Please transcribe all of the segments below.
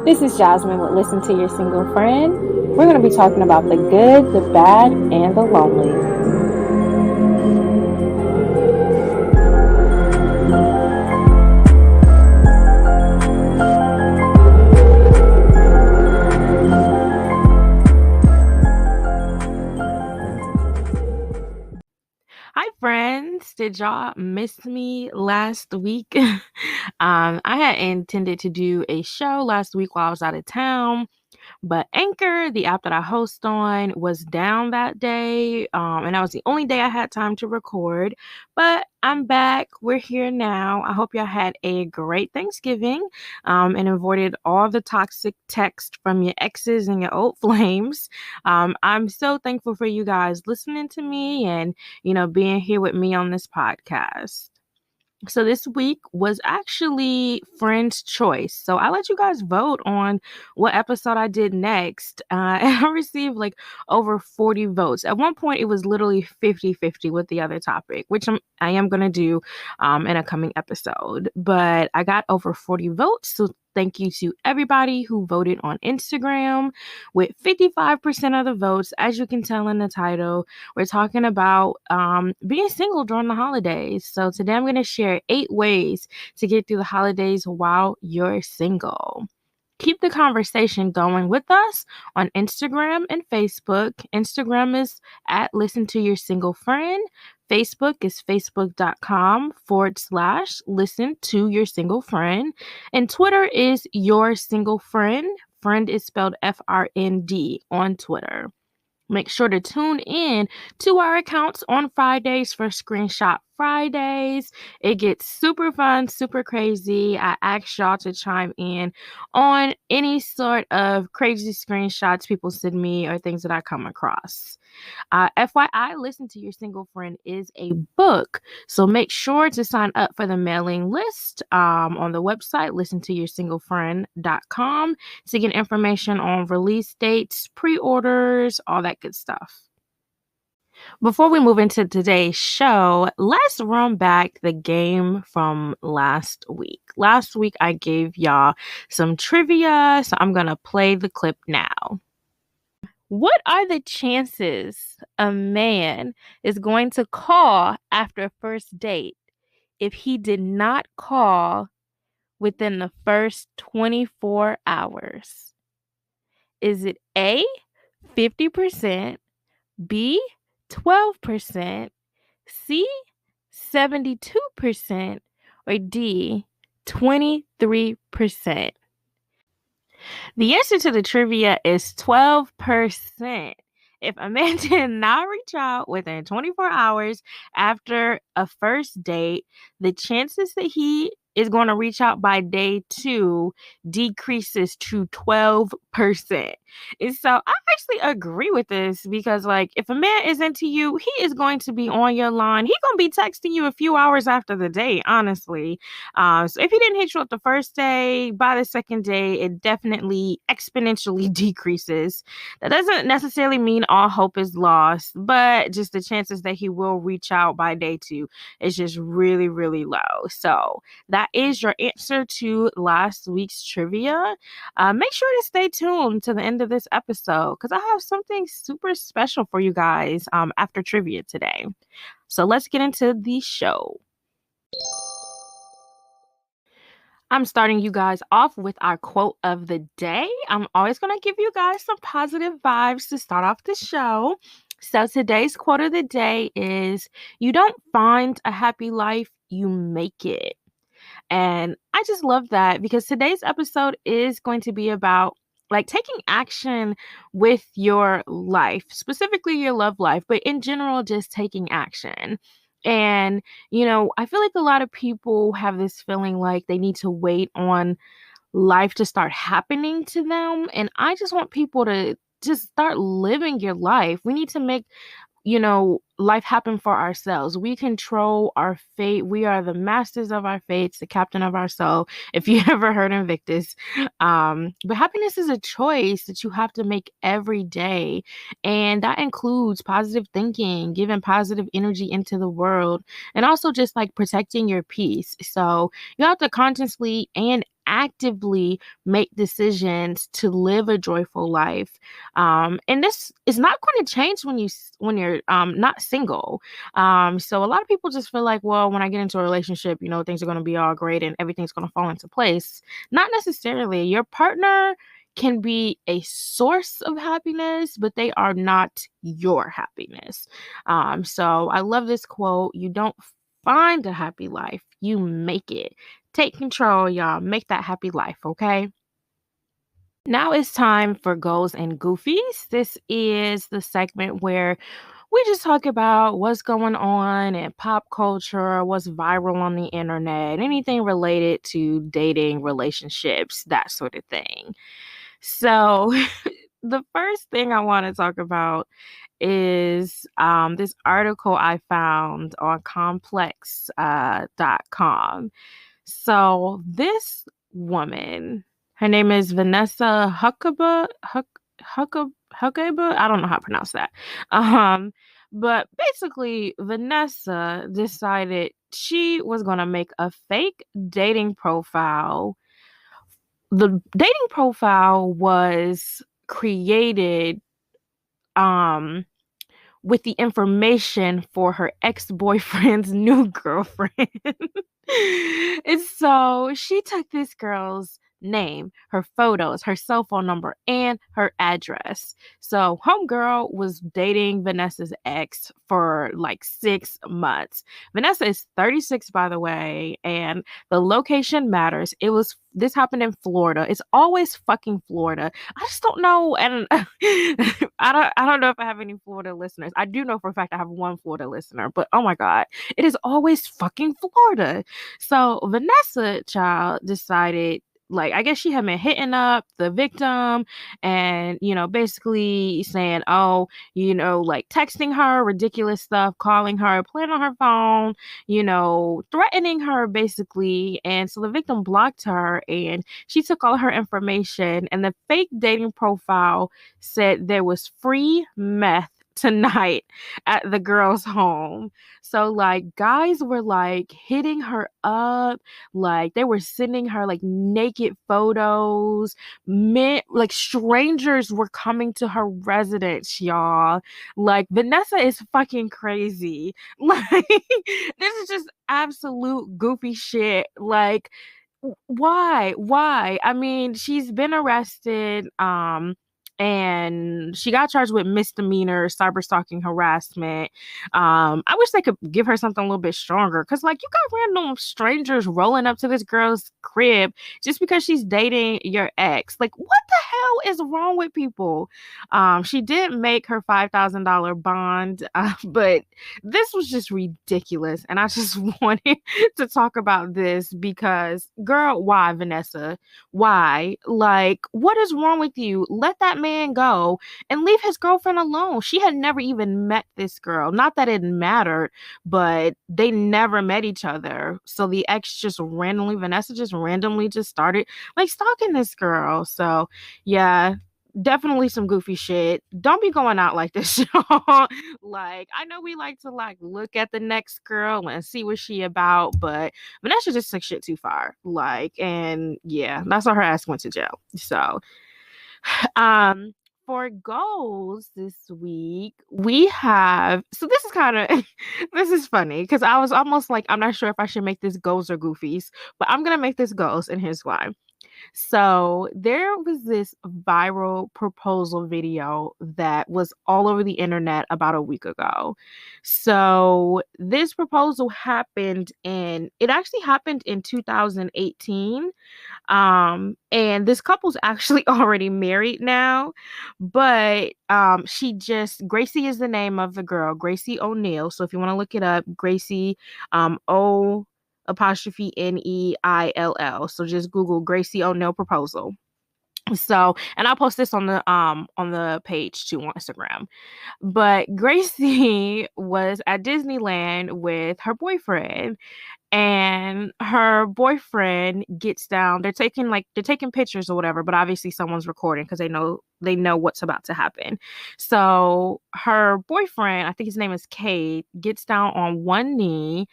This is Jasmine with Listen to Your Single Friend. We're going to be talking about the good, the bad, and the lonely. Hi, friends. Did y'all miss me last week? I had intended to do a show last week while I was out of town, but Anchor, the app that I host on, was down that day. And that was the only day I had time to record. But I'm back. We're here now. I hope y'all had a great Thanksgiving and avoided all the toxic text from your exes and your old flames. I'm so thankful for you guys listening to me and, being here with me on this podcast. So this week was actually Friend's Choice. So I let you guys vote on what episode I did next. And I received like over 40 votes. At one point, it was literally 50-50 with the other topic, which I am going to do in a coming episode. But I got over 40 votes. So thank you to everybody who voted on Instagram with 55% of the votes. As you can tell in the title, we're talking about being single during the holidays. So today I'm going to share 8 ways to get through the holidays while you're single. Keep the conversation going with us on Instagram and Facebook. Instagram is at Listen to Your Single Friend. Facebook is facebook.com/listen to your single friend. And Twitter is Your Single Friend. Friend is spelled FRND on Twitter. Make sure to tune in to our accounts on Fridays for Screenshot Fridays. It gets super fun, super crazy. I ask y'all to chime in on any sort of crazy screenshots people send me or things that I come across. FYI, Listen to Your Single Friend is a book, so make sure to sign up for the mailing list on the website, listentoyoursinglefriend.com, to get information on release dates, pre-orders, all that good stuff. Before we move into today's show, let's run back the game from last week. Last week, I gave y'all some trivia, so I'm going to play the clip now. What are the chances a man is going to call after a first date if he did not call within the first 24 hours? Is it A, 50%, B, 12%, C, 72%, or D, 23%? The answer to the trivia is 12%. If a man did not reach out within 24 hours after a first date, the chances that he is going to reach out by day 2 decreases to 12%. And so I actually agree with this because, like, if a man is into you, he is going to be on your line. He's going to be texting you a few hours after the date, honestly. So if he didn't hit you up the first day, by the second day, it definitely exponentially decreases. That doesn't necessarily mean all hope is lost, but just the chances that he will reach out by day 2 is just really, really low. So that is your answer to last week's trivia. Make sure to stay tuned to the end of this episode because I have something super special for you guys after trivia today. So let's get into the show. I'm starting you guys off with our quote of the day. I'm always going to give you guys some positive vibes to start off the show. So today's quote of the day is, "You don't find a happy life, you make it." And I just love that because today's episode is going to be about like taking action with your life, specifically your love life, but in general, just taking action. And, I feel like a lot of people have this feeling like they need to wait on life to start happening to them. And I just want people to just start living your life. We need to make life happen for ourselves. We control our fate. We are the masters of our fates, the captain of our soul, if you ever heard Invictus. But happiness is a choice that you have to make every day. And that includes positive thinking, giving positive energy into the world, and also just like protecting your peace. So you have to consciously and actively make decisions to live a joyful life. And this is not going to change when you're not single. So a lot of people just feel like, well, when I get into a relationship, things are going to be all great and everything's going to fall into place. Not necessarily. Your partner can be a source of happiness, but they are not your happiness. So I love this quote. You don't find a happy life, you make it. Take control, y'all. Make that happy life, okay? Now it's time for Goals and Goofies. This is the segment where we just talk about what's going on in pop culture, what's viral on the internet, anything related to dating, relationships, that sort of thing. So, the first thing I want to talk about is this article I found on complex.com. So, this woman, her name is Vanessa Huckaba. I don't know how to pronounce that. But basically, Vanessa decided she was going to make a fake dating profile. The dating profile was created um with the information for her ex-boyfriend's new girlfriend. And so she took this girl's name, her photos, her cell phone number, and her address. So homegirl was dating Vanessa's ex for like 6 months. Vanessa is 36, by the way, and the location matters. This happened in Florida. It's always fucking Florida. I just don't know, and I don't know if I have any Florida listeners. I do know for a fact I have one Florida listener, but oh my god, it is always fucking Florida. So Vanessa child decided, like, I guess she had been hitting up the victim and, basically saying, oh, like texting her ridiculous stuff, calling her, playing on her phone, threatening her basically. And so the victim blocked her and she took all her information, and the fake dating profile said there was free meth tonight at the girl's home. So like guys were like hitting her up, like they were sending her like naked photos. Men, like strangers were coming to her residence, y'all. Like Vanessa is fucking crazy. Like this is just absolute goofy shit. Like why? I mean, she's been arrested and she got charged with misdemeanor cyber stalking harassment. I wish they could give her something a little bit stronger, because like you got random strangers rolling up to this girl's crib just because she's dating your ex. Like what the hell is wrong with people? She did make her $5,000 bond, but this was just ridiculous, and I just wanted to talk about this because, girl, why, Vanessa? Why? Like, what is wrong with you? Let that man go and leave his girlfriend alone. She had never even met this girl. Not that it mattered, but they never met each other. So the ex Vanessa just randomly just started like stalking this girl. So yeah, definitely some goofy shit. Don't be going out like this, y'all. Like, I know we like to like look at the next girl and see what she about, but Vanessa just took shit too far. Like, and yeah, that's why her ass went to jail. So, for goals this week, we have, so this is kind of this is funny because I was almost like, I'm not sure if I should make this goals or goofies, but I'm gonna make this goals, and here's why. So there was this viral proposal video that was all over the internet about a week ago. So this proposal it actually happened in 2018. And this couple's actually already married now, but Gracie is the name of the girl, Gracie O'Neil. So if you want to look it up, Gracie, O apostrophe Neill. So just Google Gracie O'Neil proposal. So, and I'll post this on the page too on Instagram. But Gracie was at Disneyland with her boyfriend, and her boyfriend gets down. They're taking pictures or whatever, but obviously someone's recording because they know what's about to happen. So her boyfriend, I think his name is Cade, gets down on one knee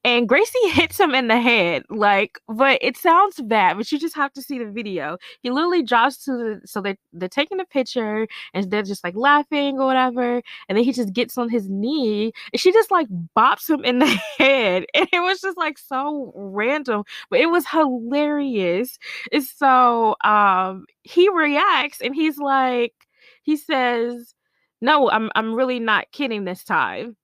and Gracie hits him in the head. Like, but it sounds bad, but you just have to see the video. He literally drops to so they're taking a picture and they're just like laughing or whatever. And then he just gets on his knee and she just like bops him in the head. And it was just like so random, but it was hilarious. And so he reacts and he says, "No, I'm really not kidding this time."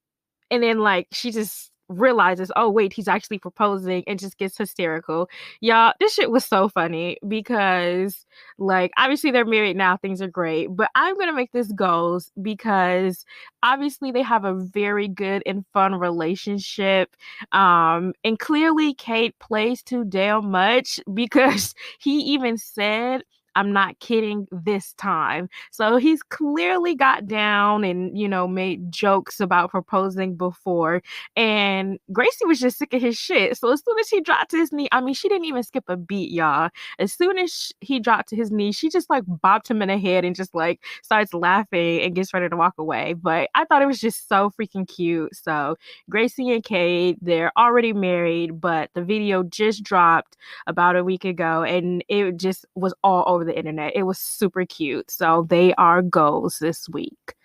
And then like she just realizes, oh wait, he's actually proposing and just gets hysterical. Y'all, this shit was so funny because like obviously they're married now, things are great, but I'm gonna make this goals because obviously they have a very good and fun relationship. And clearly Kate plays too damn much because he even said, "I'm not kidding this time." So he's clearly got down and, made jokes about proposing before. And Gracie was just sick of his shit. So as soon as he dropped to his knee, I mean, she didn't even skip a beat, y'all. As soon as he dropped to his knee, she just like bopped him in the head and just like starts laughing and gets ready to walk away. But I thought it was just so freaking cute. So Gracie and Kate, they're already married, but the video just dropped about a week ago and it just was all over the internet. It was super cute. So they are goals this week.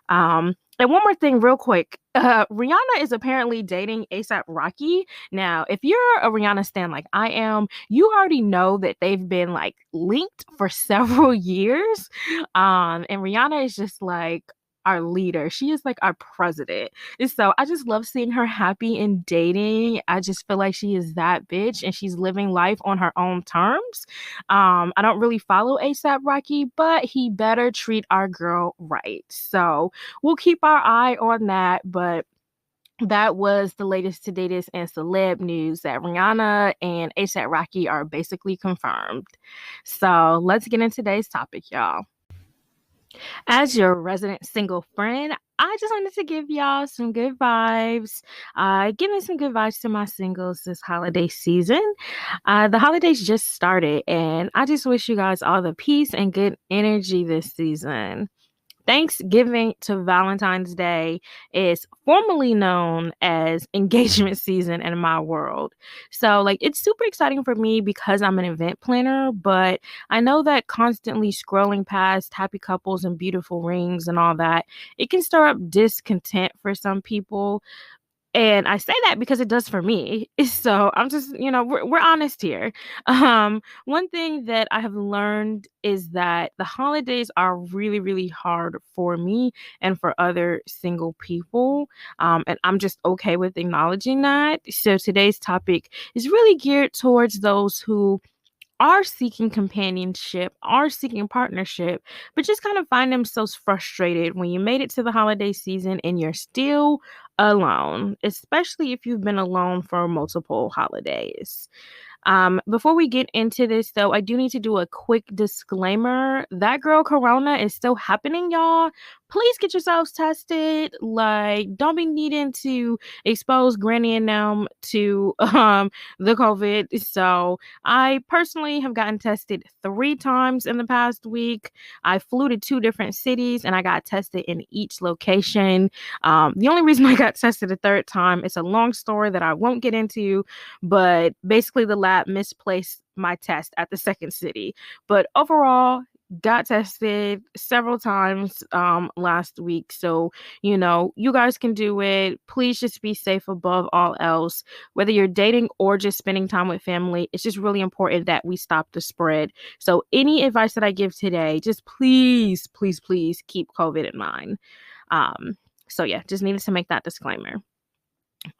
And one more thing, real quick. Rihanna is apparently dating ASAP Rocky. Now, if you're a Rihanna stan like I am, you already know that they've been like linked for several years. And Rihanna is just like our leader. She is like our president. And so I just love seeing her happy and dating. I just feel like she is that bitch and she's living life on her own terms. I don't really follow ASAP Rocky, but he better treat our girl right. So we'll keep our eye on that. But that was the latest to latest and celeb news that Rihanna and ASAP Rocky are basically confirmed. So let's get into today's topic, y'all. As your resident single friend, I just wanted to give y'all some good vibes. Giving some good vibes to my singles this holiday season. The holidays just started, and I just wish you guys all the peace and good energy this season. Thanksgiving to Valentine's Day is formally known as engagement season in my world. So, like, it's super exciting for me because I'm an event planner, but I know that constantly scrolling past happy couples and beautiful rings and all that, it can stir up discontent for some people. And I say that because it does for me. So I'm just, we're honest here. One thing that I have learned is that the holidays are really, really hard for me and for other single people. And I'm just okay with acknowledging that. So today's topic is really geared towards those who are seeking companionship, are seeking partnership, but just kind of find themselves frustrated when you made it to the holiday season and you're still alone, especially if you've been alone for multiple holidays. Before we get into this, though, I do need to do a quick disclaimer. That girl Corona is still happening, y'all. Please get yourselves tested. Like, don't be needing to expose Granny and them to the COVID. So, I personally have gotten tested 3 times in the past week. I flew to 2 different cities and I got tested in each location. The only reason I got tested a third time, it's a long story that I won't get into, but basically the lab misplaced my test at the second city. But overall, got tested several times last week. So, you guys can do it. Please just be safe above all else. Whether you're dating or just spending time with family, it's just really important that we stop the spread. So any advice that I give today, just please, please, please keep COVID in mind. So yeah, just needed to make that disclaimer.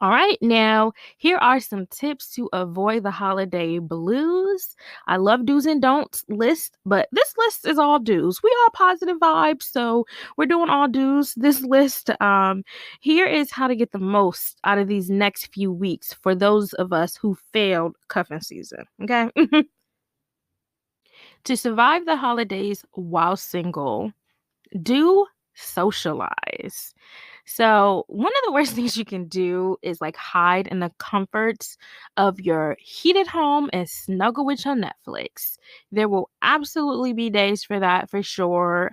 All right, now here are some tips to avoid the holiday blues. I love do's and don'ts list, but this list is all do's. We all positive vibes, so we're doing all do's. This list, here is how to get the most out of these next few weeks for those of us who failed cuffing season. Okay, to survive the holidays while single, do socialize. So, one of the worst things you can do is like hide in the comforts of your heated home and snuggle with your Netflix. There will absolutely be days for that for sure.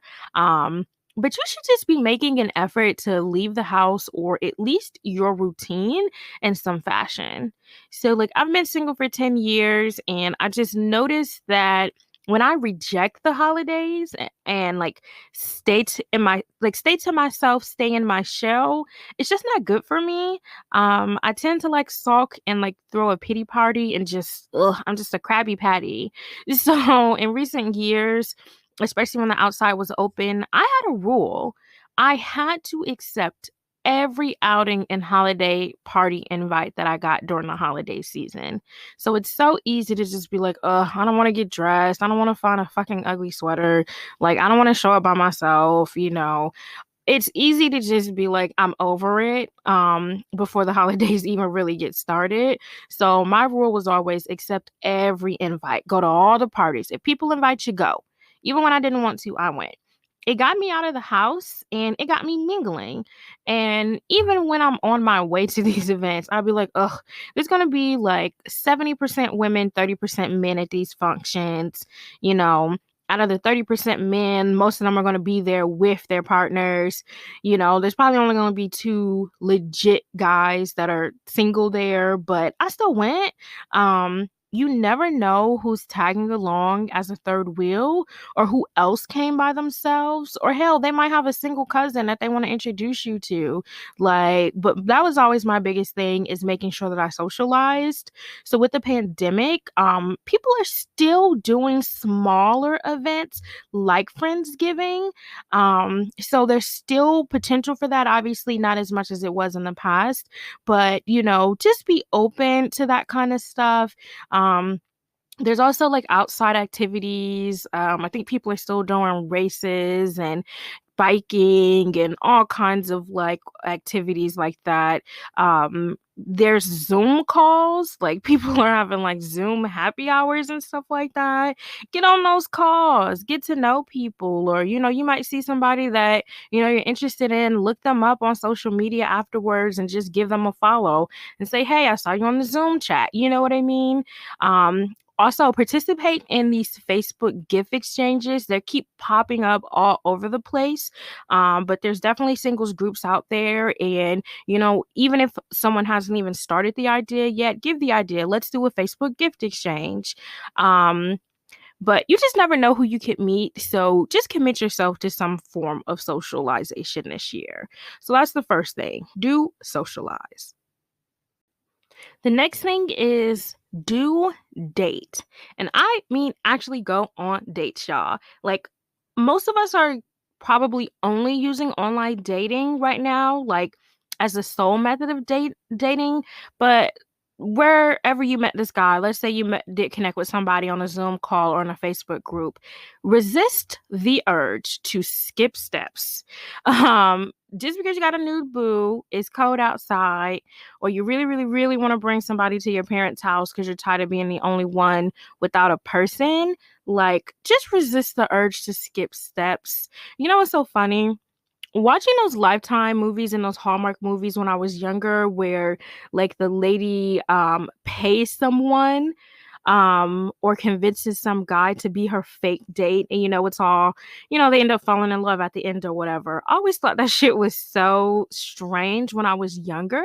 But you should just be making an effort to leave the house or at least your routine in some fashion. So, like, I've been single for 10 years and I just noticed that when I reject the holidays and like stay to myself, stay in my shell, it's just not good for me. I tend to like sulk and like throw a pity party and just I'm just a Krabby Patty. So in recent years, especially when the outside was open, I had a rule. I had to accept every outing and holiday party invite that I got during the holiday season. So it's so easy to just be like, I don't want to get dressed. I don't want to find a fucking ugly sweater. Like, I don't want to show up by myself, you know. It's easy to just be like, I'm over it before the holidays even really get started. So my rule was always accept every invite, go to all the parties. If people invite you, go. Even when I didn't want to, I went. It got me out of the house and it got me mingling. And even when I'm on my way to these events, I'll be like, ugh, there's going to be like 70% women, 30% men at these functions, you know. Out of the 30% men, most of them are going to be there with their partners. You know, there's probably only going to be two legit guys that are single there, but I still went. You never know who's tagging along as a third wheel or who else came by themselves, or hell, they might have a single cousin that they want to introduce you to. Like, but that was always my biggest thing, is making sure that I socialized. So with the pandemic, people are still doing smaller events like Friendsgiving. So there's still potential for that. Obviously, not as much as it was in the past, but you know, just be open to that kind of stuff. There's also like outside activities. I think people are still doing races and biking and all kinds of like activities like that. There's Zoom calls, like people are having like Zoom happy hours and stuff like that. Get on those calls, get to know people, or you know, you might see somebody that you know you're interested in, look them up on social media afterwards and just give them a follow and say, hey, I saw you on the Zoom chat. You know what I mean? Also, participate in these Facebook gift exchanges. They keep popping up all over the place. But there's definitely singles groups out there. And, you know, even if someone hasn't even started the idea yet, give the idea. Let's do a Facebook gift exchange. But you just never know who you could meet. So just commit yourself to some form of socialization this year. So that's the first thing. Do socialize. The next thing is do date. And I mean actually go on dates, y'all. Like most of us are probably only using online dating right now, like as a sole method of dating, but wherever you met this guy, let's say did connect with somebody on a Zoom call or in a Facebook group, resist the urge to skip steps. Just because you got a new boo, it's cold outside, or you really, really, really want to bring somebody to your parents' house because you're tired of being the only one without a person, like just resist the urge to skip steps. You know what's so funny? Watching those Lifetime movies and those Hallmark movies when I was younger, where like the lady pays someone or convinces some guy to be her fake date, and you know it's all, you know, they end up falling in love at the end or whatever. I always thought that shit was so strange when I was younger,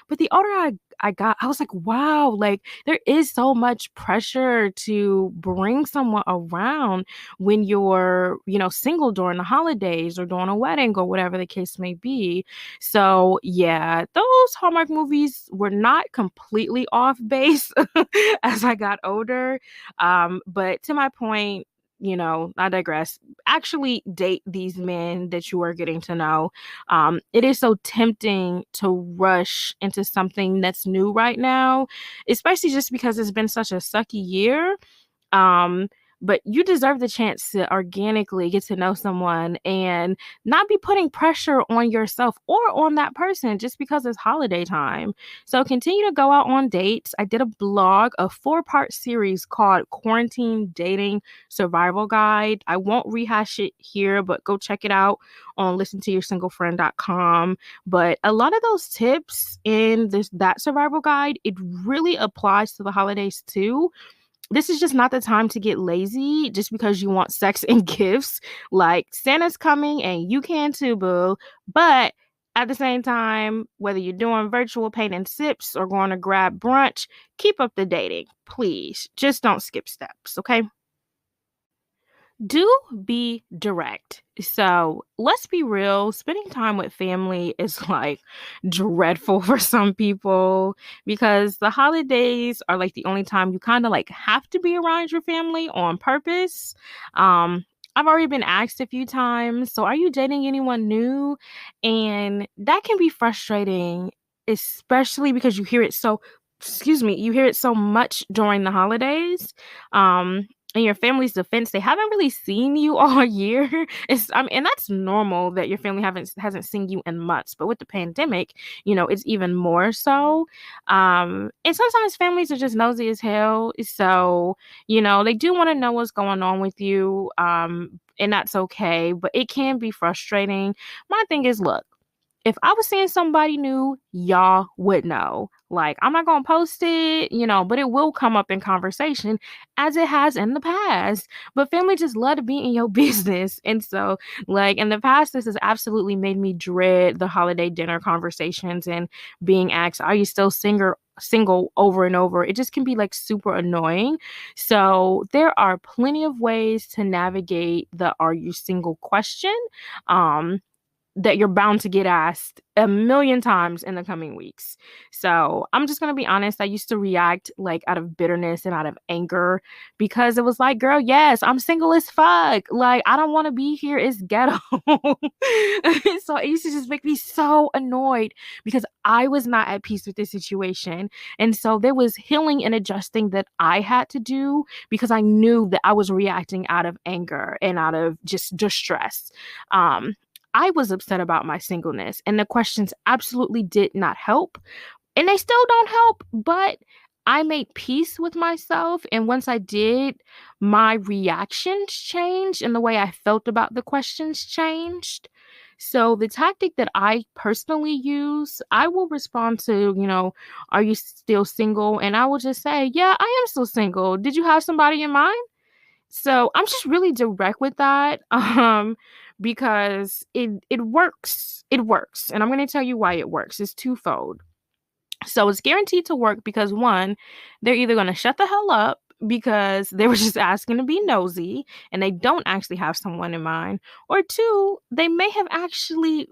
but the older I got, I was like, wow, like there is so much pressure to bring someone around when you're, you know, single during the holidays or during a wedding or whatever the case may be. So yeah, those Hallmark movies were not completely off base as I got older. But to my point, you know, I digress. Actually date these men that you are getting to know. It is so tempting to rush into something that's new right now, especially just because it's been such a sucky year. Um, but you deserve the chance to organically get to know someone and not be putting pressure on yourself or on that person just because it's holiday time. So continue to go out on dates. I did a blog, a 4-part series called Quarantine Dating Survival Guide. I won't rehash it here, but go check it out on listentoyoursinglefriend.com. But a lot of those tips in that survival guide, it really applies to the holidays too. this is just not the time to get lazy just because you want sex and gifts. Like, Santa's coming and you can too, boo. But at the same time, whether you're doing virtual paint and sips or going to grab brunch, keep up the dating, please. Just don't skip steps, okay? Do be direct. So let's be real, spending time with family is like dreadful for some people because the holidays are like the only time you kind of like have to be around your family on purpose. Um, I've already been asked a few times, so are you dating anyone new? And that can be frustrating, especially because you hear it so much during the holidays. In your family's defense, they haven't really seen you all year. And that's normal that your family hasn't seen you in months. But with the pandemic, it's even more so. And sometimes families are just nosy as hell. So, they do want to know what's going on with you. And that's okay, but it can be frustrating. My thing is, look, if I was seeing somebody new, y'all would know. Like, I'm not gonna post it, but it will come up in conversation as it has in the past. But family just love to be in your business. And so, like, in the past, this has absolutely made me dread the holiday dinner conversations and being asked, are you still single over and over? It just can be like super annoying. So there are plenty of ways to navigate the are you single question. That you're bound to get asked a million times in the coming weeks. So I'm just gonna be honest. I used to react like out of bitterness and out of anger because it was like, girl, yes, I'm single as fuck. Like, I don't want to be here. It's ghetto. So it used to just make me so annoyed because I was not at peace with this situation. And so there was healing and adjusting that I had to do because I knew that I was reacting out of anger and out of just distress. Um, I was upset about my singleness, and the questions absolutely did not help. And they still don't help, but I made peace with myself. And once I did, my reactions changed and the way I felt about the questions changed. So, the tactic that I personally use, I will respond to, are you still single? And I will just say, yeah, I am still single. Did you have somebody in mind? So I'm just really direct with that, because it works. It works, and I'm going to tell you why it works. It's twofold. So it's guaranteed to work because one, they're either going to shut the hell up because they were just asking to be nosy and they don't actually have someone in mind, or two, they may actually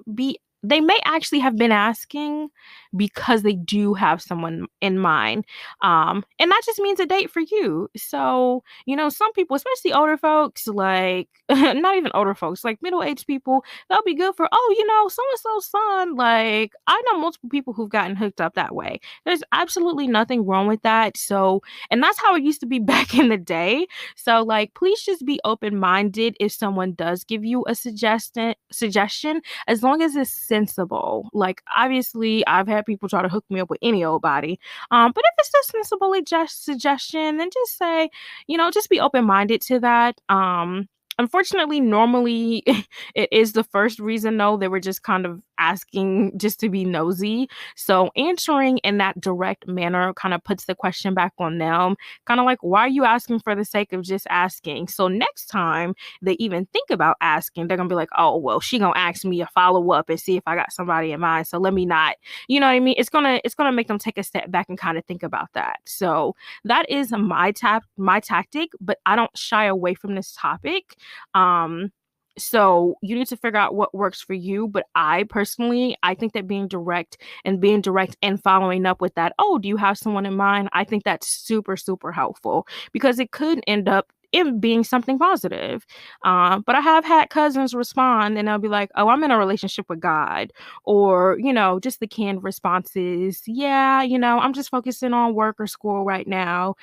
have been asking because they do have someone in mind. And that just means a date for you. So, some people, especially older folks, like not even older folks, like middle-aged people, they'll be good for, oh, so and so's son. Like, I know multiple people who've gotten hooked up that way. There's absolutely nothing wrong with that. So, and that's how it used to be back in the day. So, like, please just be open-minded if someone does give you a suggestion, as long as it's sensible. Like, obviously, I've had people try to hook me up with any old body. But if it's a sensible suggestion, then just say, just be open-minded to that. Unfortunately, normally it is the first reason, though. They were just kind of asking just to be nosy. So answering in that direct manner kind of puts the question back on them. Kind of like, why are you asking for the sake of just asking? So next time they even think about asking, they're gonna be like, oh, well, she gonna ask me a follow-up and see if I got somebody in mind. So let me not, you know what I mean? It's gonna make them take a step back and kind of think about that. So that is my tactic, but I don't shy away from this topic. So you need to figure out what works for you. But I think that being direct and following up with that, oh, do you have someone in mind? I think that's super, super helpful because it could end up in being something positive. But I have had cousins respond and they'll be like, oh, I'm in a relationship with God. Or, just the canned responses. Yeah, I'm just focusing on work or school right now.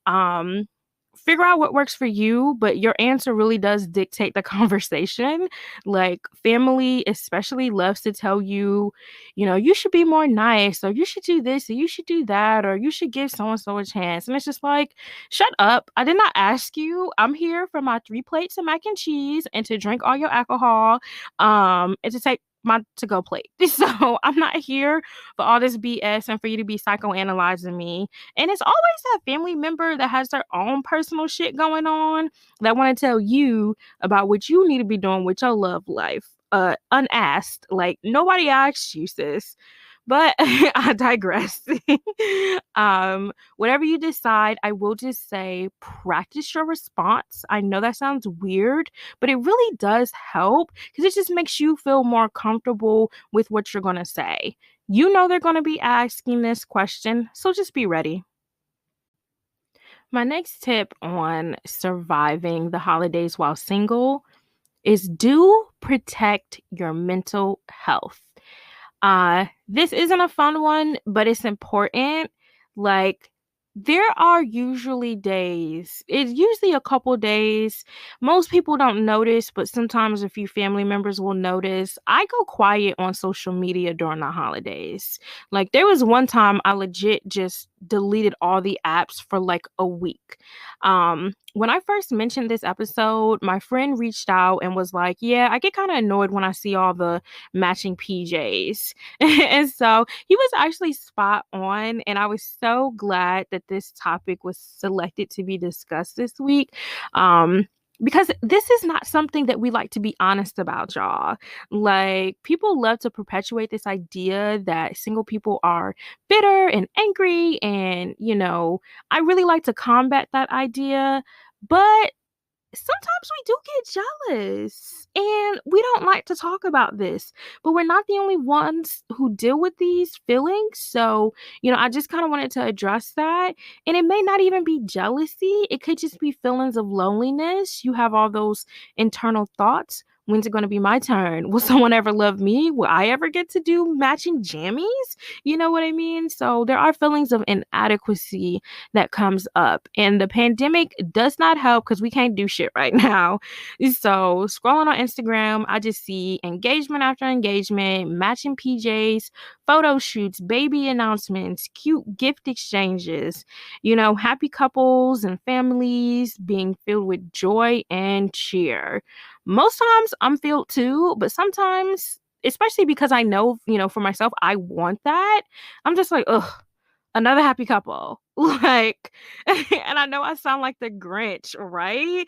Um, Figure out what works for you, but your answer really does dictate the conversation. Like, family especially loves to tell you, you should be more nice, or you should do this, or you should do that, or you should give so and so a chance. And it's just like, shut up. I did not ask you. I'm here for my 3 plates of mac and cheese and to drink all your alcohol, and to take my to-go plate. So I'm not here for all this BS and for you to be psychoanalyzing me. And it's always that family member that has their own personal shit going on that want to tell you about what you need to be doing with your love life. Unasked. Like nobody asked you, sis. But I digress. Whatever you decide, I will just say practice your response. I know that sounds weird, but it really does help because it just makes you feel more comfortable with what you're going to say. You know they're going to be asking this question, so just be ready. My next tip on surviving the holidays while single is do protect your mental health. This isn't a fun one, but it's important. Like, there are usually days, it's usually a couple days. Most people don't notice, but sometimes a few family members will notice. I go quiet on social media during the holidays. Like, there was one time I legit just deleted all the apps for like a week. When I first mentioned this episode, my friend reached out and was like, yeah, I get kind of annoyed when I see all the matching PJs. And so he was actually spot on. And I was so glad that this topic was selected to be discussed this week. Because this is not something that we like to be honest about, y'all. Like, people love to perpetuate this idea that single people are bitter and angry. And, I really like to combat that idea. But sometimes we do get jealous and we don't like to talk about this, but we're not the only ones who deal with these feelings. So, I just kind of wanted to address that. And it may not even be jealousy, it could just be feelings of loneliness. You have all those internal thoughts. When's it going to be my turn? Will someone ever love me? Will I ever get to do matching jammies? You know what I mean? So there are feelings of inadequacy that comes up. And the pandemic does not help because we can't do shit right now. So scrolling on Instagram, I just see engagement after engagement, matching PJs, photo shoots, baby announcements, cute gift exchanges, happy couples and families being filled with joy and cheer. Most times I'm filled too, but sometimes, especially because I know, for myself, I want that. I'm just like, ugh, another happy couple. Like, and I know I sound like the Grinch, right?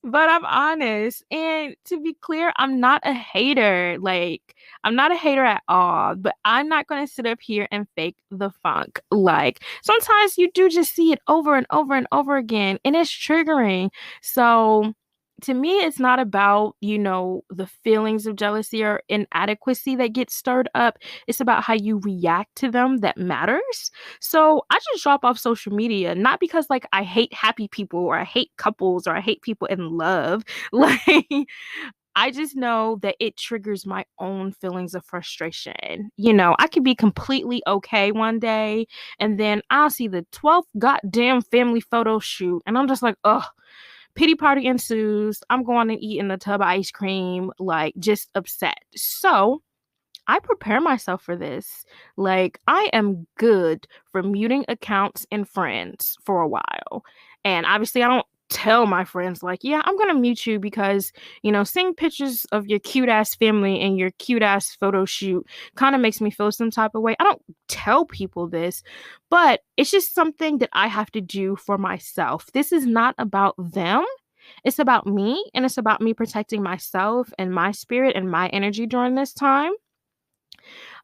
But I'm honest. And to be clear, I'm not a hater. Like, I'm not a hater at all, but I'm not going to sit up here and fake the funk. Like, sometimes you do just see it over and over and over again, and it's triggering. So, to me, it's not about, the feelings of jealousy or inadequacy that get stirred up. It's about how you react to them that matters. So I just drop off social media, not because like I hate happy people or I hate couples or I hate people in love. Like, I just know that it triggers my own feelings of frustration. I could be completely okay one day and then I'll see the 12th goddamn family photo shoot and I'm just like, ugh. Pity party ensues. I'm going to eat in the tub of ice cream, like just upset. So I prepare myself for this. Like, I am good for muting accounts and friends for a while. And obviously, I don't tell my friends, like, yeah, I'm going to mute you because, seeing pictures of your cute ass family and your cute ass photo shoot kind of makes me feel some type of way. I don't tell people this, but it's just something that I have to do for myself. This is not about them. It's about me, and it's about me protecting myself and my spirit and my energy during this time.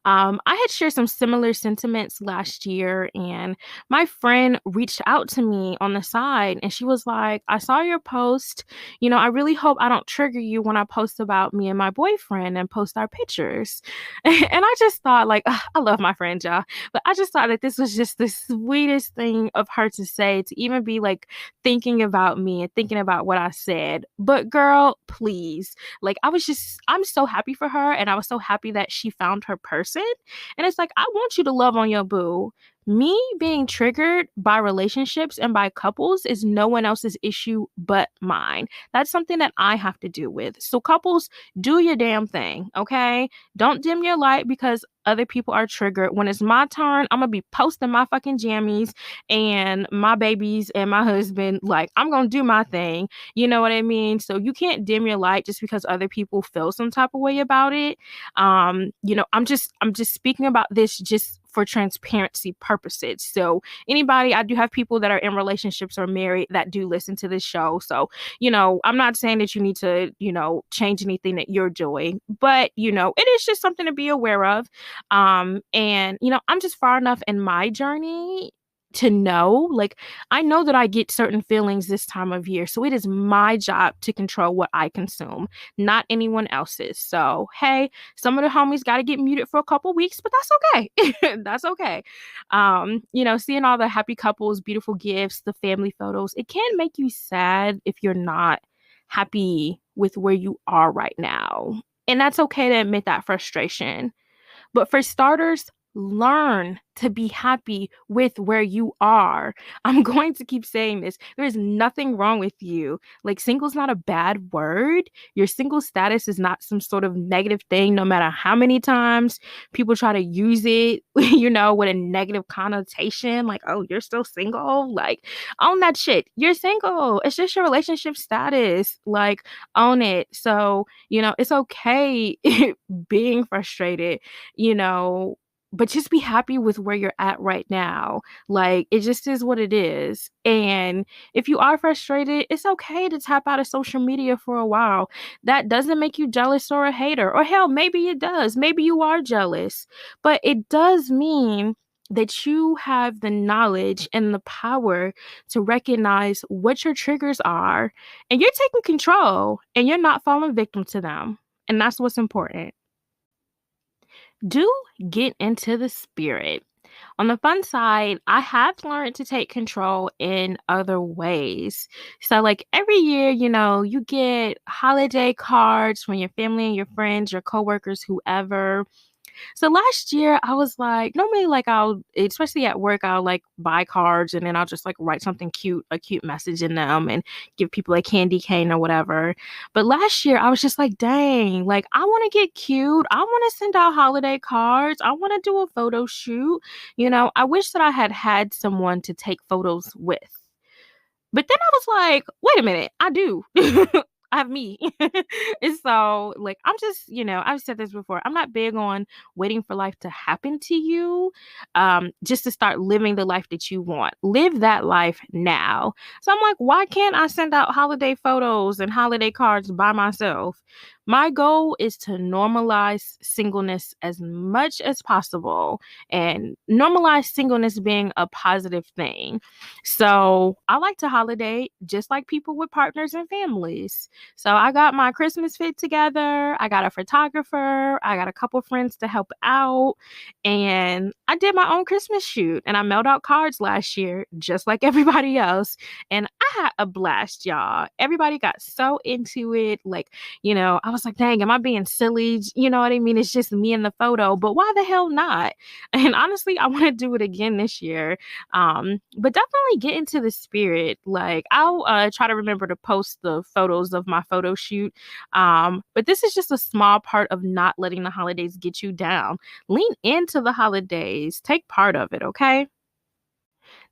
I had shared some similar sentiments last year, and my friend reached out to me on the side, and she was like, I saw your post. I really hope I don't trigger you when I post about me and my boyfriend and post our pictures. And I just thought, like, ugh, I love my friend, y'all, but I just thought that this was just the sweetest thing of her to say, to even be like thinking about me and thinking about what I said. But girl, please, like, I'm so happy for her, and I was so happy that she found her person. And it's like, I want you to love on your boo, Me being triggered by relationships and by couples is no one else's issue but mine. That's something that I have to deal with. So, couples, do your damn thing, okay? Don't dim your light because other people are triggered. When it's my turn, I'm gonna be posting my fucking jammies and my babies and my husband. Like, I'm gonna do my thing. You know what I mean? So, you can't dim your light just because other people feel some type of way about it. I'm just speaking about this just for transparency purposes. So anybody, I do have people that are in relationships or married that do listen to this show. So, I'm not saying that you need to, change anything that you're doing, but it is just something to be aware of. And I'm just far enough in my journey to know, like, I know that I get certain feelings this time of year. So it is my job to control what I consume, not anyone else's. So, hey, some of the homies got to get muted for a couple weeks, but that's okay. That's okay. Seeing all the happy couples, beautiful gifts, the family photos, it can make you sad if you're not happy with where you are right now. And that's okay to admit that frustration. But for starters, learn to be happy with where you are. I'm going to keep saying this. There is nothing wrong with you. Like, single's not a bad word. Your single status is not some sort of negative thing, no matter how many times people try to use it, with a negative connotation. Like, oh, you're still single? Like, own that shit. You're single. It's just your relationship status. Like, own it. So, it's okay being frustrated, but just be happy with where you're at right now. Like, it just is what it is. And if you are frustrated, it's okay to tap out of social media for a while. That doesn't make you jealous or a hater. Or hell, maybe it does. Maybe you are jealous. But it does mean that you have the knowledge and the power to recognize what your triggers are, and you're taking control and you're not falling victim to them. And that's what's important. Do get into the spirit. On the fun side, I have learned to take control in other ways. So, like, every year, you get holiday cards from your family and your friends, your coworkers, whoever. So last year I was like, normally, like, I'll, especially at work, I'll like buy cards and then I'll just like write something cute, a cute message in them and give people a candy cane or whatever. But last year I was just like, dang, like, I want to get cute. I want to send out holiday cards. I want to do a photo shoot. I wish that I had had someone to take photos with. But then I was like, wait a minute, I do. I have me. And so, like, I'm just, I've said this before. I'm not big on waiting for life to happen to you, just to start living the life that you want. Live that life now. So I'm like, why can't I send out holiday photos and holiday cards by myself? My goal is to normalize singleness as much as possible and normalize singleness being a positive thing. So I like to holiday just like people with partners and families. So I got my Christmas fit together. I got a photographer. I got a couple friends to help out. And I did my own Christmas shoot and I mailed out cards last year, just like everybody else. And I had a blast, y'all. Everybody got so into it. Like, I was like, dang, am I being silly? You know what I mean? It's just me in the photo, but why the hell not? And honestly, I want to do it again this year. But definitely get into the spirit. Like, I'll try to remember to post the photos of my photo shoot. But this is just a small part of not letting the holidays get you down. Lean into the holidays. Take part of it, okay?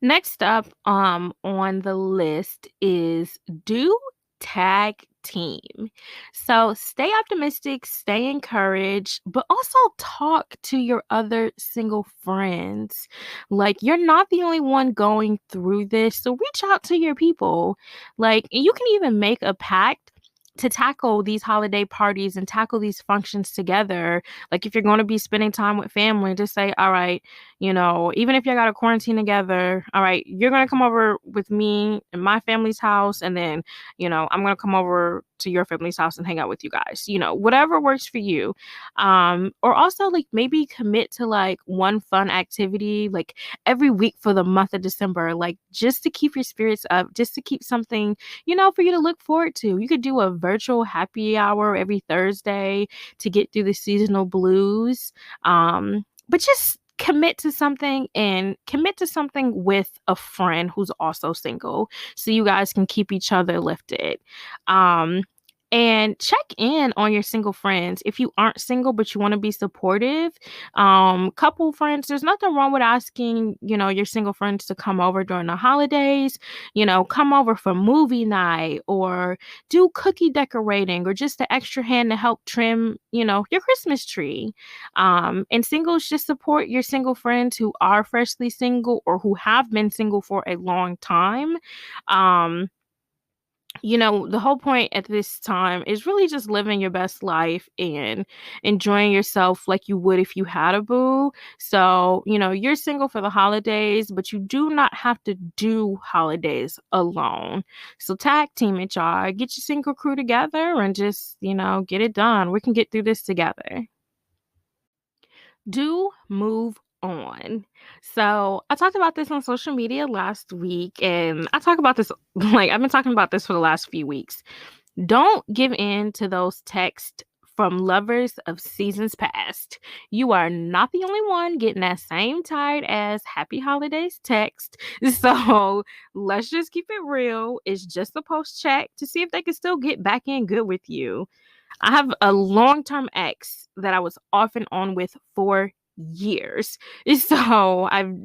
Next up on the list is do tag team. So stay optimistic, stay encouraged, but also talk to your other single friends. Like, you're not the only one going through this. So reach out to your people. Like, you can even make a pact to tackle these holiday parties and tackle these functions together. Like, if you're going to be spending time with family, just say, all right, even if you got to quarantine together, all right, you're going to come over with me in my family's house. And then, I'm going to come over to your family's house and hang out with you guys, whatever works for you. Or also, like, maybe commit to like one fun activity, like every week for the month of December, like, just to keep your spirits up, just to keep something, for you to look forward to. You could do a virtual happy hour every Thursday to get through the seasonal blues. But just commit to something, and commit to something with a friend who's also single, so you guys can keep each other lifted. Um, and check in on your single friends. If you aren't single but you want to be supportive, couple friends, there's nothing wrong with asking, your single friends to come over during the holidays, come over for movie night, or do cookie decorating, or just the extra hand to help trim, your Christmas tree. And singles, just support your single friends who are freshly single or who have been single for a long time. Um, the whole point at this time is really just living your best life and enjoying yourself like you would if you had a boo. So, you're single for the holidays, but you do not have to do holidays alone. So tag team it, y'all. Get your single crew together and just, get it done. We can get through this together. Do move on. So I talked about this on social media last week, and I talk about this like I've been talking about this for the last few weeks. Don't give in to those texts from lovers of seasons past. You are not the only one getting that same tired as happy holidays text. So let's just keep it real. It's just a post check to see if they can still get back in good with you. I have a long-term ex that I was off and on with for years. So I've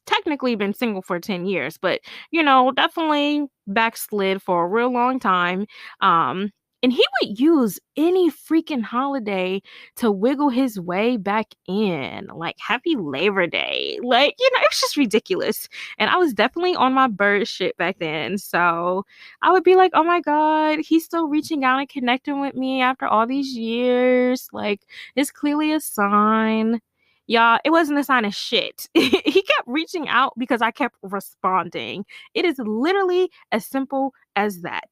technically been single for 10 years, but definitely backslid for a real long time. And he would use any freaking holiday to wiggle his way back in, like Happy Labor Day. Like, it was just ridiculous. And I was definitely on my bird shit back then. So I would be like, oh my God, he's still reaching out and connecting with me after all these years. Like, it's clearly a sign. Y'all, it wasn't a sign of shit. He kept reaching out because I kept responding. It is literally as simple as that.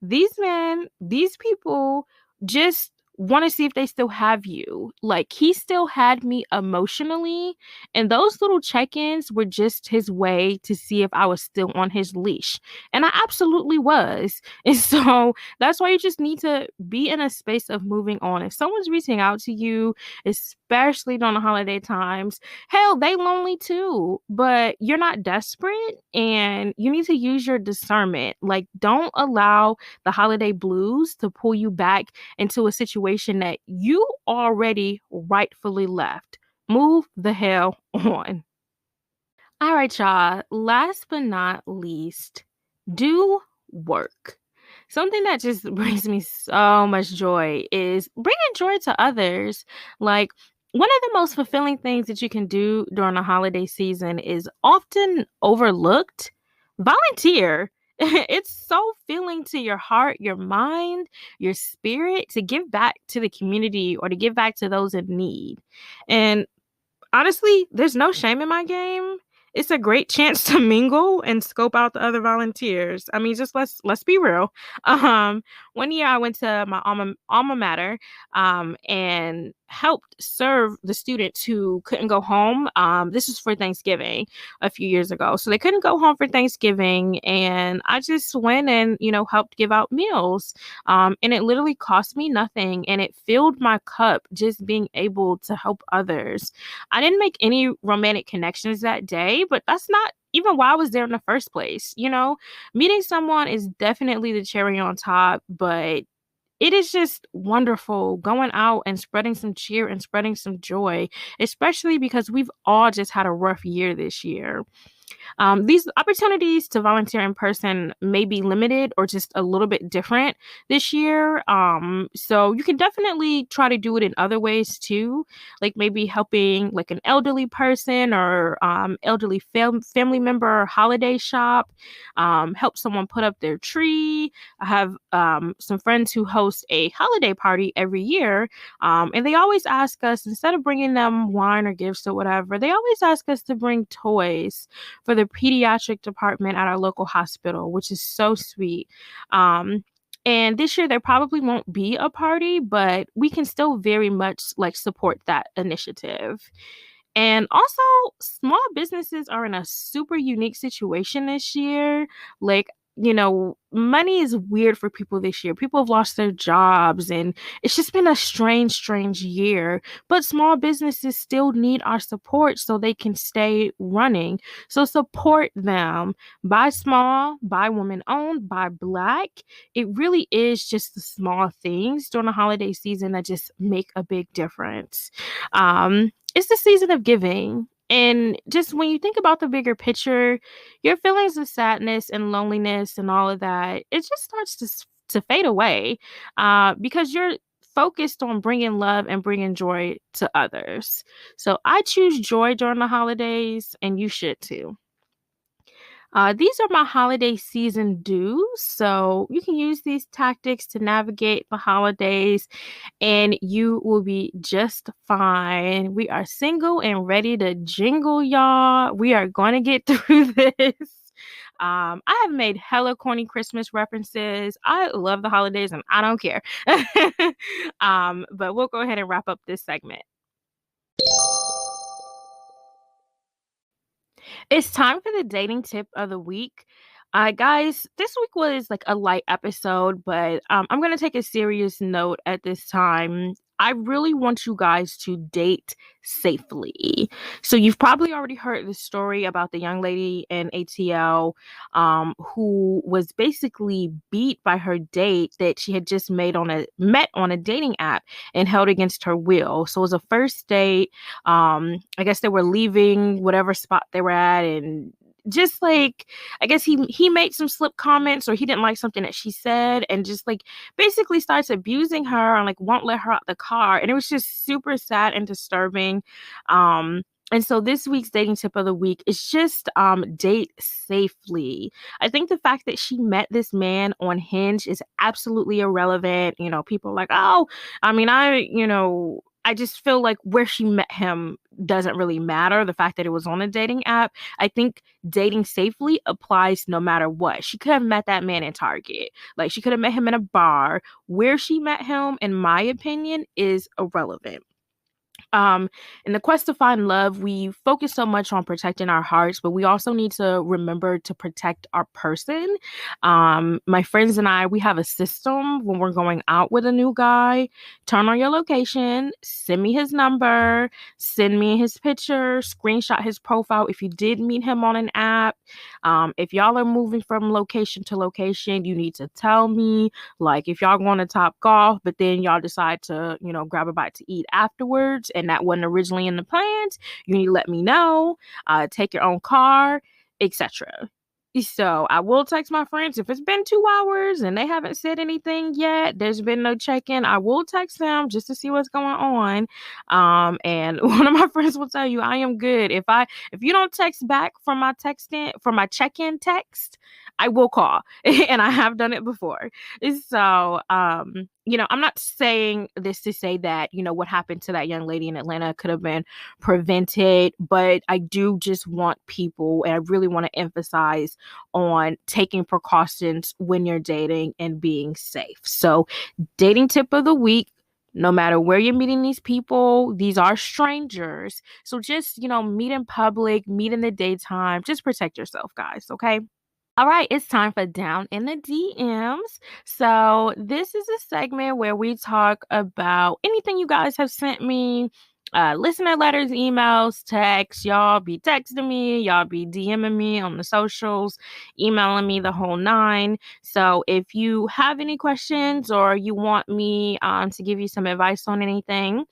These people just want to see if they still have you. Like, he still had me emotionally, and those little check-ins were just his way to see if I was still on his leash. And I absolutely was. And so that's why you just need to be in a space of moving on. If someone's reaching out to you, especially during the holiday times, hell, they lonely too, but you're not desperate, and you need to use your discernment. Like, don't allow the holiday blues to pull you back into a situation that you already rightfully left. Move the hell on. All right, y'all. Last but not least, do work. Something that just brings me so much joy is bringing joy to others. Like, one of the most fulfilling things that you can do during the holiday season is often overlooked. Volunteer. It's so filling to your heart, your mind, your spirit to give back to the community or to give back to those in need. And honestly, there's no shame in my game. It's a great chance to mingle and scope out the other volunteers. I mean, just let's be real. Um, One year I went to my alma mater, and helped serve the students who couldn't go home. This was for Thanksgiving a few years ago, so they couldn't go home for Thanksgiving, and I just went and helped give out meals. And it literally cost me nothing, and it filled my cup just being able to help others. I didn't make any romantic connections that day, but that's not even why I was there in the first place. Meeting someone is definitely the cherry on top, but it is just wonderful going out and spreading some cheer and spreading some joy, especially because we've all just had a rough year this year. These opportunities to volunteer in person may be limited or just a little bit different this year. So you can definitely try to do it in other ways too, like maybe helping like an elderly person or elderly family member holiday shop, help someone put up their tree. I have some friends who host a holiday party every year, and they always ask us, instead of bringing them wine or gifts or whatever, they always ask us to bring toys for the pediatric department at our local hospital, which is so sweet. And this year there probably won't be a party, but we can still very much like support that initiative. And also, small businesses are in a super unique situation this year. Like, money is weird for people this year. People have lost their jobs and it's just been a strange year. But small businesses still need our support so they can stay running. So support them. Buy small, buy woman owned, buy black. It really is just the small things during the holiday season that just make a big difference. It's the season of giving. And just when you think about the bigger picture, your feelings of sadness and loneliness and all of that, it just starts to fade away because you're focused on bringing love and bringing joy to others. So I choose joy during the holidays, and you should too. These are my holiday season do's. So you can use these tactics to navigate the holidays and you will be just fine. We are single and ready to jingle, y'all. We are going to get through this. I have made hella corny Christmas references. I love the holidays and I don't care. But we'll go ahead and wrap up this segment. It's time for the dating tip of the week. Guys, this week was like a light episode, but I'm going to take a serious note at this time. I really want you guys to date safely. So you've probably already heard the story about the young lady in ATL who was basically beat by her date that she had just met on a dating app and held against her will. So it was a first date. I guess they were leaving whatever spot they were at, and just like I guess he made some slip comments, or he didn't like something that she said, and just like basically starts abusing her and like won't let her out the car. And it was just super sad and disturbing. And so this week's dating tip of the week is just date safely. I think the fact that she met this man on Hinge is absolutely irrelevant. You know, people are like, oh, I mean, I just feel like where she met him doesn't really matter. The fact that it was on a dating app, I think dating safely applies no matter what. She could have met that man in Target. Like she could have met him in a bar. Where she met him, in my opinion, is irrelevant. In the quest to find love, we focus so much on protecting our hearts, but we also need to remember to protect our person. My friends and I, we have a system when we're going out with a new guy. Turn on your location, send me his number, send me his picture, screenshot his profile if you did meet him on an app. If y'all are moving from location to location, you need to tell me. Like if y'all going to Top Golf, but then y'all decide to, grab a bite to eat afterwards, and that wasn't originally in the plans, you need to let me know. Take your own car, etc. So I will text my friends if it's been 2 hours and they haven't said anything yet. There's been no check-in. I will text them just to see what's going on. And one of my friends will tell you I am good. If you don't text back from my check-in text, I will call. And I have done it before. So I'm not saying this to say that, what happened to that young lady in Atlanta could have been prevented, but I do just want people, and I really want to emphasize on taking precautions when you're dating and being safe. So, dating tip of the week. No matter where you're meeting these people, these are strangers. So just, meet in public, meet in the daytime. Just protect yourself, guys, okay? All right, it's time for Down in the DMs. So, this is a segment where we talk about anything you guys have sent me. Listener letters, emails, texts. Y'all be texting me, y'all be DMing me on the socials, emailing me the whole nine. So, if you have any questions or you want me to give you some advice on anything,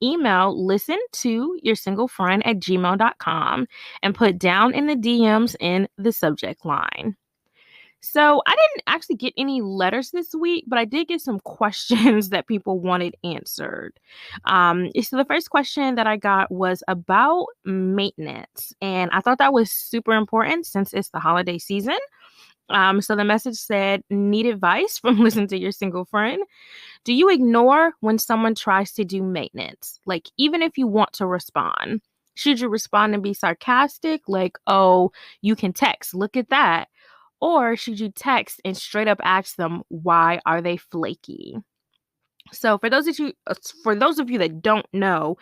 email listen to your single friend at gmail.com and put Down in the DMs in the subject line. So I didn't actually get any letters this week, but I did get some questions that people wanted answered. So the first question that I got was about maintenance, and I thought that was super important since it's the holiday season. So the message said, need advice from Listen to Your Single Friend. Do you ignore when someone tries to do maintenance? Like, even if you want to respond, should you respond and be sarcastic? Like, oh, you can text, look at that. Or should you text and straight up ask them, why are they flaky? So for those of you that don't know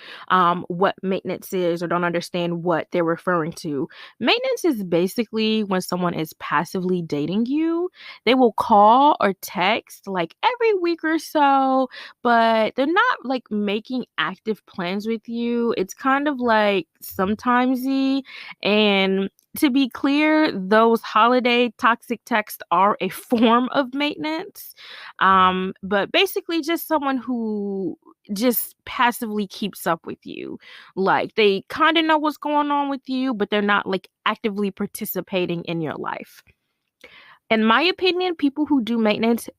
what maintenance is or don't understand what they're referring to, maintenance is basically when someone is passively dating you. They will call or text like every week or so, but they're not like making active plans with you. It's kind of like sometimesy. And to be clear, those holiday toxic texts are a form of maintenance. But basically just someone who just passively keeps up with you. Like they kind of know what's going on with you, but they're not like actively participating in your life. In my opinion, people who do maintenance,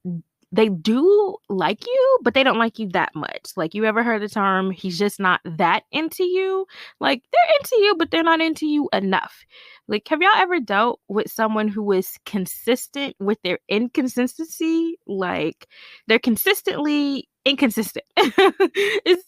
they do like you, but they don't like you that much. Like, you ever heard the term, he's just not that into you? Like, they're into you, but they're not into you enough. Like, have y'all ever dealt with someone who is consistent with their inconsistency? Like, they're consistently inconsistent.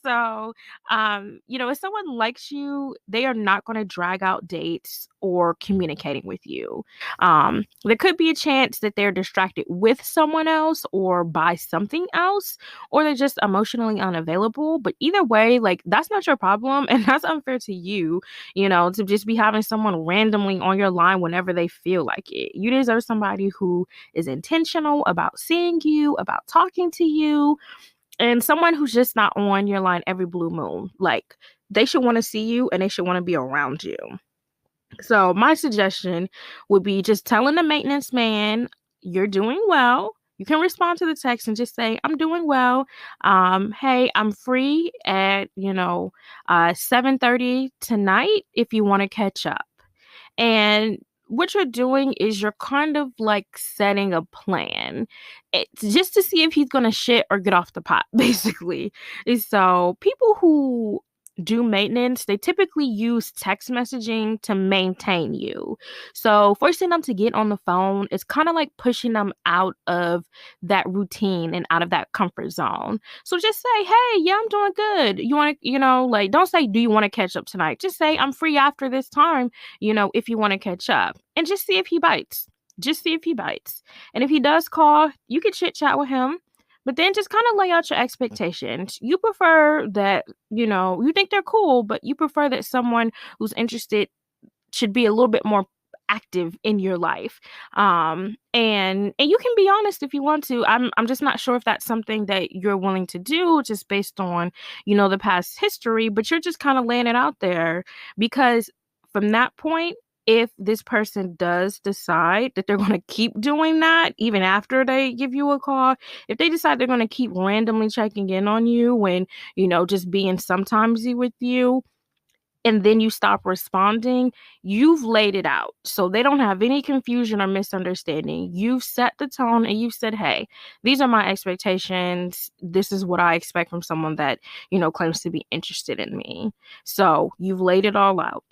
So, if someone likes you, they are not going to drag out dates or communicating with you. There could be a chance that they're distracted with someone else or by something else, or they're just emotionally unavailable. But either way, like, that's not your problem, and that's unfair to you, to just be having someone randomly on your line whenever they feel like it. You deserve somebody who is intentional about seeing you, about talking to you, and someone who's just not on your line every blue moon. Like, they should want to see you and they should want to be around you. So my suggestion would be just telling the maintenance man you're doing well. You can respond to the text and just say, I'm doing well. Hey, I'm free at, 7:30 tonight if you want to catch up. And what you're doing is you're kind of like setting a plan. It's just to see if he's going to shit or get off the pot, basically. And so people who do maintenance, they typically use text messaging to maintain you. So forcing them to get on the phone is kind of like pushing them out of that routine and out of that comfort zone. So just say, hey, yeah, I'm doing good. You want to, like, don't say, do you want to catch up tonight? Just say, I'm free after this time, if you want to catch up, and just see if he bites. Just see if he bites. And if he does call, you can chit chat with him, but then just kind of lay out your expectations. You prefer that, you think they're cool, but you prefer that someone who's interested should be a little bit more active in your life. And you can be honest if you want to. I'm just not sure if that's something that you're willing to do just based on, the past history, but you're just kind of laying it out there, because from that point, if this person does decide that they're going to keep doing that, even after they give you a call, if they decide they're going to keep randomly checking in on you when, just being sometimesy with you, and then you stop responding, you've laid it out. So they don't have any confusion or misunderstanding. You've set the tone and you've said, hey, these are my expectations. This is what I expect from someone that, claims to be interested in me. So you've laid it all out.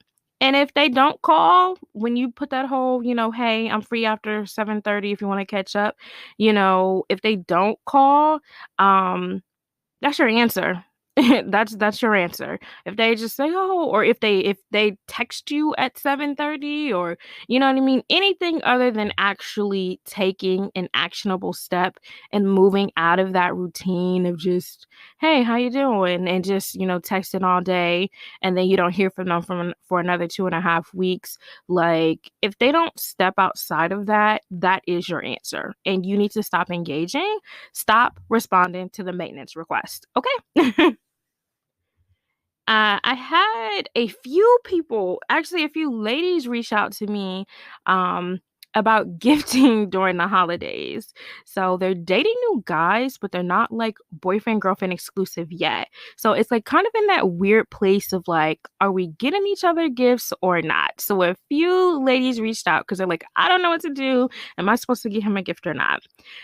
And if they don't call, when you put that whole, hey, I'm free after 7:30 if you want to catch up, if they don't call, that's your answer. That's your answer. If they just say, oh, or if they text you at 7:30, or you know what I mean, anything other than actually taking an actionable step and moving out of that routine of just, hey, how you doing, and just, texting all day, and then you don't hear from them for another 2.5 weeks. Like, if they don't step outside of that, that is your answer, and you need to stop engaging, stop responding to the maintenance request. Okay. I had a few people, actually a few ladies, reach out to me about gifting during the holidays. So they're dating new guys, but they're not like boyfriend girlfriend exclusive yet. So it's like kind of in that weird place of like, are we getting each other gifts or not? So a few ladies reached out because they're like, I don't know what to do. Am I supposed to give him a gift or not?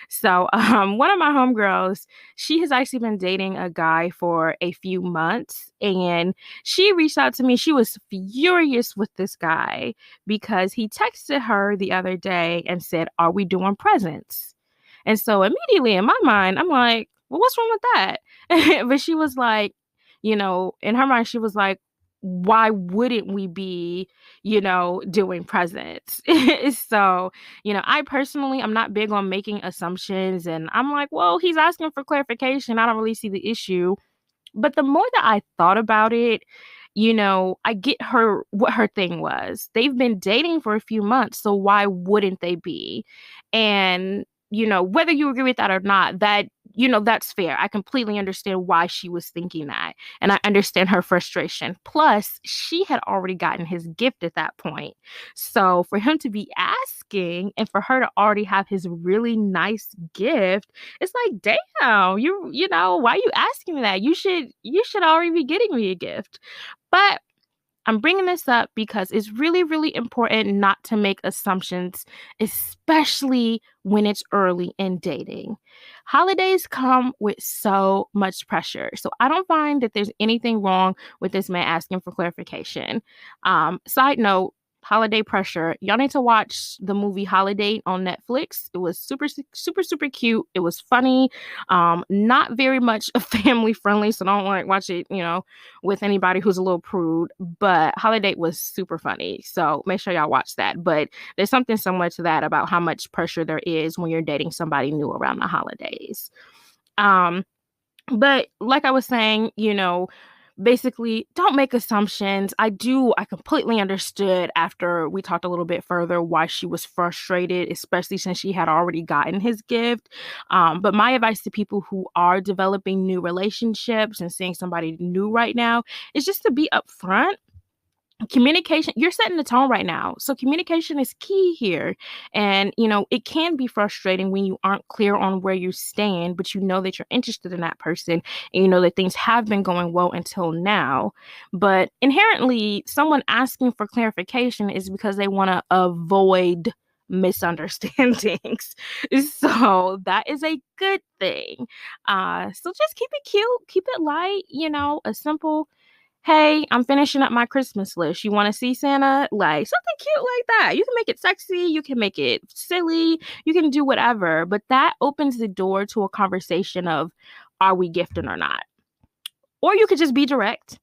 So one of my homegirls, she has actually been dating a guy for a few months, and she reached out to me. She was furious with this guy because he texted her the other day and said, are we doing presents? And so immediately in my mind, I'm like, well, what's wrong with that? But she was like, in her mind, she was like, why wouldn't we be, doing presents? So, I personally, I'm not big on making assumptions. And I'm like, well, he's asking for clarification. I don't really see the issue. But the more that I thought about it, I get her what her thing was. They've been dating for a few months, so why wouldn't they be? And, whether you agree with that or not, that's fair. I completely understand why she was thinking that. And I understand her frustration. Plus, she had already gotten his gift at that point. So for him to be asking and for her to already have his really nice gift, it's like, damn, why are you asking me that? You should already be getting me a gift. But I'm bringing this up because it's really, really important not to make assumptions, especially when it's early in dating. Holidays come with so much pressure. So I don't find that there's anything wrong with this man asking for clarification. Side note, holiday pressure. Y'all need to watch the movie Holiday on Netflix. It was super, super, super cute. It was funny. Not very much family friendly, so don't like watch it, with anybody who's a little prude. But Holiday was super funny, so make sure y'all watch that. But there's something similar to that about how much pressure there is when you're dating somebody new around the holidays. But like I was saying, basically don't make assumptions. I completely understood after we talked a little bit further why she was frustrated, especially since she had already gotten his gift. But my advice to people who are developing new relationships and seeing somebody new right now is just to be upfront. Communication, you're setting the tone right now, so communication is key here. And it can be frustrating when you aren't clear on where you stand, but you know that you're interested in that person, and you know that things have been going well until now. But inherently, someone asking for clarification is because they want to avoid misunderstandings. So that is a good thing. So just keep it cute, keep it light, a simple, hey, I'm finishing up my Christmas list. You want to see Santa? Like something cute like that. You can make it sexy. You can make it silly. You can do whatever. But that opens the door to a conversation of, are we gifting or not? Or you could just be direct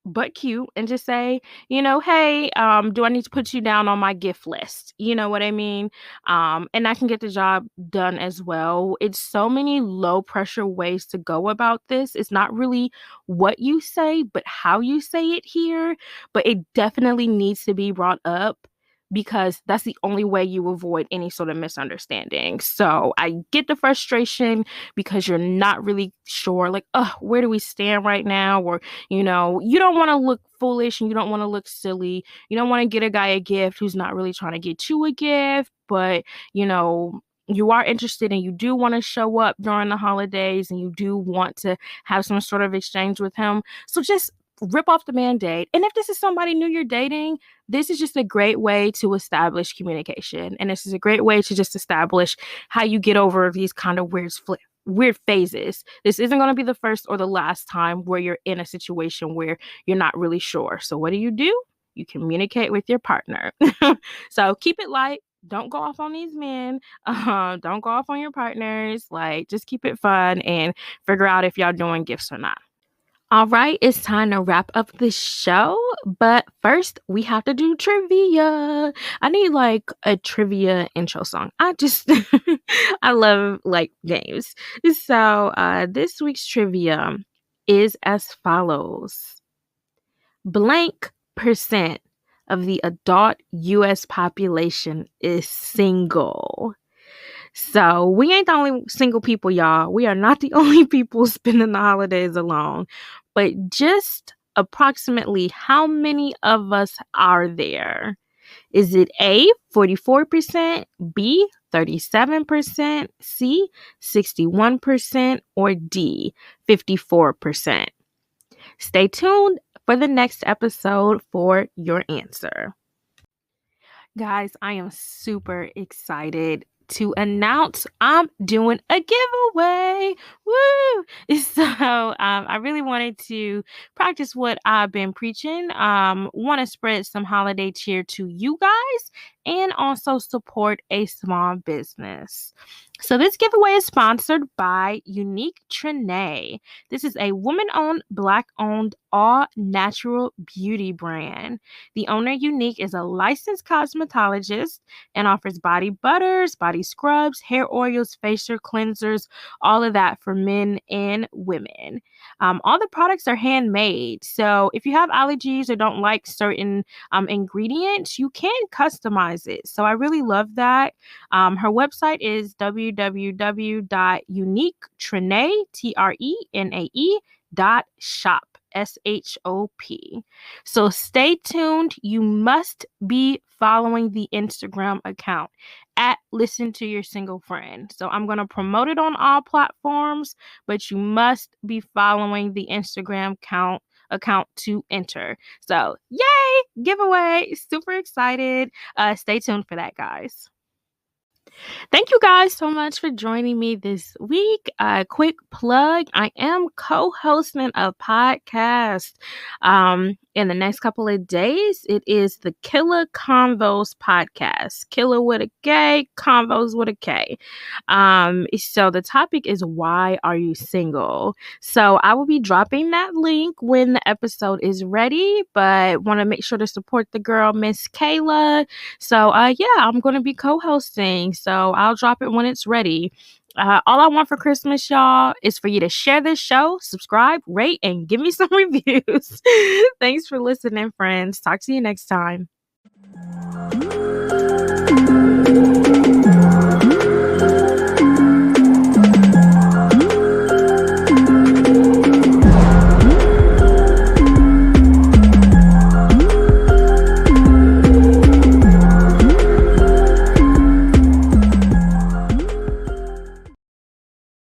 but cute and just say, hey, do I need to put you down on my gift list? You know what I mean? And I can get the job done as well. It's so many low pressure ways to go about this. It's not really what you say, but how you say it here. But it definitely needs to be brought up because that's the only way you avoid any sort of misunderstanding. So I get the frustration because you're not really sure, like, where do we stand right now? Or, you don't want to look foolish and you don't want to look silly. You don't want to get a guy a gift who's not really trying to get you a gift, but, you are interested and you do want to show up during the holidays and you do want to have some sort of exchange with him. So just rip off the Band-Aid. And if this is somebody new you're dating, this is just a great way to establish communication. And this is a great way to just establish how you get over these kind of weird phases. This isn't going to be the first or the last time where you're in a situation where you're not really sure. So what do? You communicate with your partner. So keep it light. Don't go off on these men. Don't go off on your partners. Like, just keep it fun and figure out if y'all doing gifts or not. All right, it's time to wrap up the show. But first, we have to do trivia. I need like a trivia intro song. I love like games. So this week's trivia is as follows. Blank percent of the adult US population is single. So we ain't the only single people, y'all. We are not the only people spending the holidays alone. But just approximately how many of us are there? Is it A, 44%, B, 37%, C, 61%, or D, 54%? Stay tuned for the next episode for your answer. Guys, I am super excited to announce I'm doing a giveaway. Woo! So I really wanted to practice what I've been preaching. Want to spread some holiday cheer to you guys and also support a small business. So this giveaway is sponsored by Unique Trinae. This is a woman-owned, Black-owned, all-natural beauty brand. The owner, Unique, is a licensed cosmetologist and offers body butters, body scrubs, hair oils, facial cleansers, all of that for men and women. All the products are handmade. So if you have allergies or don't like certain ingredients, you can customize it. So I really love that. Her website is www.uniquetrinae.shop. S-H-O-P. So stay tuned. You must be following the Instagram account at Listen to Your Single Friend. So I'm going to promote it on all platforms, but you must be following the Instagram account to enter. So yay, giveaway. Super excited. Stay tuned for that, guys. Thank you guys so much for joining me this week. Quick plug, I am co-hosting a podcast in the next couple of days. It is the Killer Convos podcast. Killer with a K, Convos with a K. So the topic is, why are you single? So I will be dropping that link when the episode is ready, but want to make sure to support the girl, Miss Kayla. So yeah, I'm going to be co-hosting. So I'll drop it when it's ready. All I want for Christmas, y'all, is for you to share this show, subscribe, rate, and give me some reviews. Thanks for listening, friends. Talk to you next time.